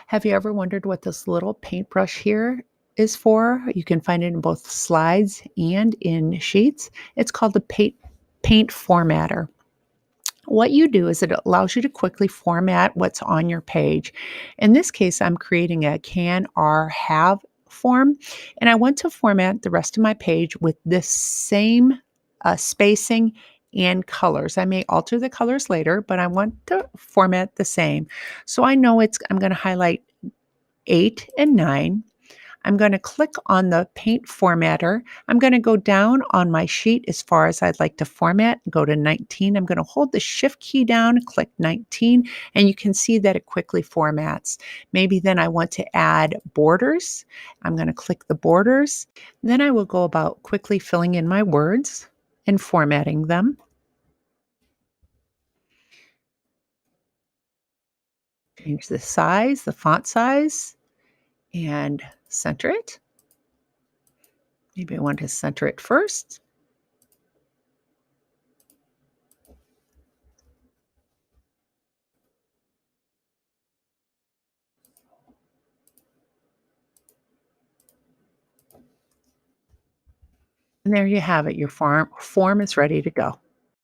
Have you ever wondered what this little paintbrush here is for? You can find it in both slides and in sheets. It's called the paint formatter. What you do is it allows you to quickly format what's on your page. In this case, I'm creating a can or have form, and I want to format the rest of my page with this same spacing and colors. I may alter the colors later, but I want to format the same. So I know I'm going to highlight 8 and 9. I'm going to click on the paint formatter. I'm going to go down on my sheet as far as I'd like to format, go to 19. I'm going to hold the shift key down, click 19, and you can see that it quickly formats. Maybe then I want to add borders. I'm going to click the borders. Then I will go about quickly filling in my words and formatting them. Change the size, the font size, and center it. Maybe I want to center it first. And there you have it. Your form is ready to go.